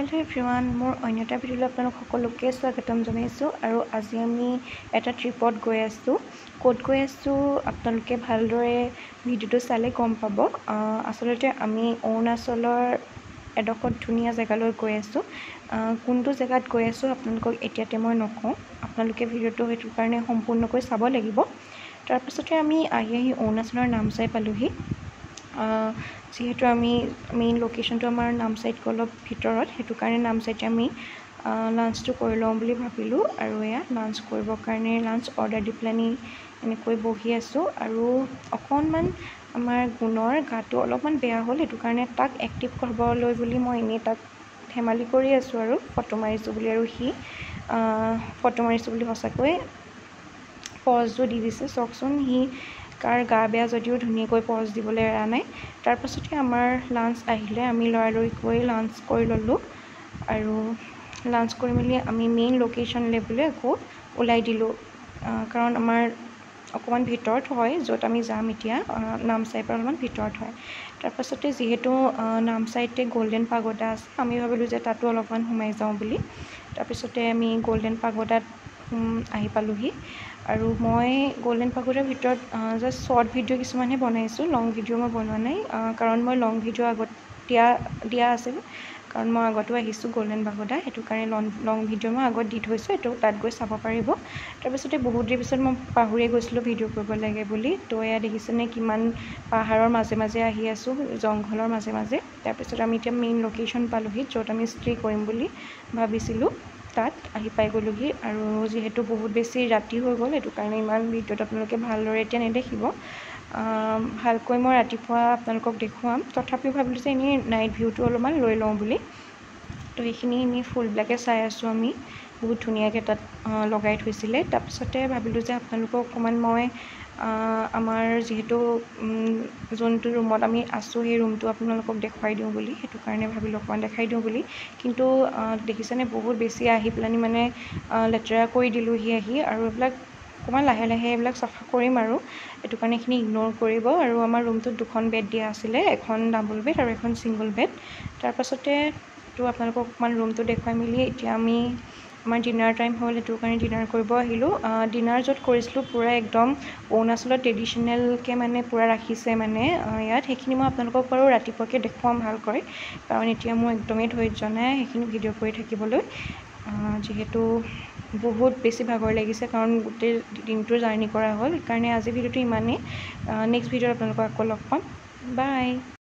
Hello' everyone, মোৰ অন্য এটা ভিডিঅ'লৈ আপোনালোক সকলোকে স্বাগতম জনাইছোঁ। আৰু আজি আমি এটা ট্ৰিপত গৈ আছোঁ। ক'ত গৈ আছোঁ আপোনালোকে ভালদৰে ভিডিঅ'টো চালে গম পাব। আচলতে আমি অৰুণাচলৰ এডোখৰ ধুনীয়া জেগালৈ গৈ আছোঁ। কোনটো জেগাত গৈ আছোঁ আপোনালোকক এতিয়াতে মই নকওঁ, আপোনালোকে ভিডিঅ'টো সেইটো কাৰণে সম্পূৰ্ণকৈ চাব লাগিব। তাৰপিছতে আমি আহি অৰুণাচলৰ নামচাই পালোঁহি। যিহেতু আমি মেইন লোকেশ্যনটো আমাৰ নামচাইতকৈ অলপ ভিতৰত, সেইটো কাৰণে নামচাইতে আমি লাঞ্চটো কৰি লওঁ বুলি ভাবিলোঁ। আৰু এয়া লাঞ্চ কৰিবৰ কাৰণে লাঞ্চ অৰ্ডাৰ দি পেলানি এনেকৈ বহি আছোঁ। আৰু অকণমান আমাৰ গুণৰ গাটো অলপমান বেয়া হ'ল, সেইটো কাৰণে তাক এক্টিভ কৰাবলৈ বুলি মই এনেই তাক ধেমালি কৰি আছোঁ আৰু ফটো মাৰিছোঁ বুলি। আৰু সি ফটো মাৰিছোঁ বুলি সঁচাকৈ পজটো দি দিছে। চাওকচোন, সি কাৰ গা বেয়া যদিও ধুনীয়াকৈ পজ দিবলৈ এৰা নাই। তাৰপাছতে আমাৰ লাঞ্চ আহিলে, আমি লৰালৰিকৈ লাঞ্চ কৰি ল'লোঁ। আৰু লাঞ্চ কৰি মেলি আমি মেইন লোকেশ্যনলৈ বুলি আকৌ ওলাই দিলোঁ, কাৰণ আমাৰ অকণমান ভিতৰত হয় য'ত আমি যাম এতিয়া, নামচাইৰ পৰা অলপমান ভিতৰত হয়। তাৰপাছতে যিহেতু নামচাইতে গল্ডেন পাগোডা আছে, আমি ভাবিলোঁ যে তাতো অলপমান সোমাই যাওঁ বুলি। তাৰপিছতে আমি গল্ডেন পাগোডাত আহি পালোঁহি। আৰু মই গল্ডেন পাগোডাৰ ভিতৰত জাষ্ট শ্বৰ্ট ভিডিঅ' কিছুমানহে বনাইছোঁ, লং ভিডিঅ' মই বনোৱা নাই। কাৰণ মই লং ভিডিঅ' আগত দিয়া আছিল, কাৰণ মই আগতো আহিছোঁ গল্ডেন পাগোডা, সেইটো কাৰণে লং ভিডিঅ' মই আগত দি থৈছোঁ, এইটো তাত গৈ চাব পাৰিব। তাৰপিছতে বহুত দেৰি পিছত মই পাহৰিয়ে গৈছিলোঁ ভিডিঅ' কৰিব লাগে বুলি। তো এয়া দেখিছেনে কিমান পাহাৰৰ মাজে মাজে আহি আছোঁ, জংঘলৰ মাজে মাজে। তাৰপিছত আমি এতিয়া মেইন লোকেশ্যন পালোঁহি, য'ত আমি ষ্টে কৰিম বুলি ভাবিছিলোঁ। তাত আহি পাই গ'লোঁহি। আৰু যিহেতু বহুত বেছি ৰাতি হৈ গ'ল, সেইটো কাৰণে ইমান ভিডিঅ'ত আপোনালোকে ভালদৰে এতিয়া নেদেখিব। ভালকৈ মই ৰাতিপুৱা আপোনালোকক দেখুৱাম, তথাপিও ভাবিলোঁ যে এনেই নাইট ভিউটো অলপমান লৈ লওঁ বুলি। তো সেইখিনি এনেই ফুলবিলাকে চাই আছোঁ আমি, বহুত ধুনীয়াকৈ তাত লগাই থৈছিলে। তাৰপিছতে ভাবিলোঁ যে আপোনালোকক অকণমান মই আমাৰ যিহেতু যোনটো ৰুমত আমি আছোঁ সেই ৰুমটো আপোনালোকক দেখুৱাই দিওঁ বুলি, সেইটো কাৰণে ভাবিলোঁ অকণমান দেখাই দিওঁ বুলি। কিন্তু দেখিছেনে বহুত বেছি আহি পেলানি মানে লেতেৰা কৰি দিলোঁহি আহি। আৰু এইবিলাক অকণমান লাহে লাহে এইবিলাক চাফা কৰিম আৰু, সেইটো কাৰণে এইখিনি ইগন'ৰ কৰিব। আৰু আমাৰ ৰুমটোত 2খন বেড দিয়া আছিলে, এখন ডাবল বেড আৰু এখন ছিংগল বেড। তাৰপাছতে তো আপোনালোকক অকণমান ৰুমটো দেখুৱাই মেলি এতিয়া আমাৰ ডিনাৰ টাইম হ'ল, সেইটো কাৰণে ডিনাৰ কৰিব আহিলোঁ। ডিনাৰ য'ত কৰিছিলোঁ পূৰা একদম অৰুণাচলত ট্ৰেডিশ্যনেলকৈ মানে পূৰা ৰাখিছে মানে ইয়াত, সেইখিনি মই আপোনালোকক বাৰু ৰাতিপুৱাকৈ দেখুৱাম ভালকৈ, কাৰণ এতিয়া মোৰ একদমেই ধৈৰ্য নাই সেইখিনি ভিডিঅ' কৰি থাকিবলৈ। যিহেতু বহুত বেছি ভাগৰ লাগিছে, কাৰণ গোটেই দিনটোৰ জাৰ্ণি কৰা হ'ল। সেইকাৰণে আজি ভিডিঅ'টো ইমানেই। নেক্সট ভিডিঅ'ত আপোনালোকক আকৌ লগ পাম। বাই।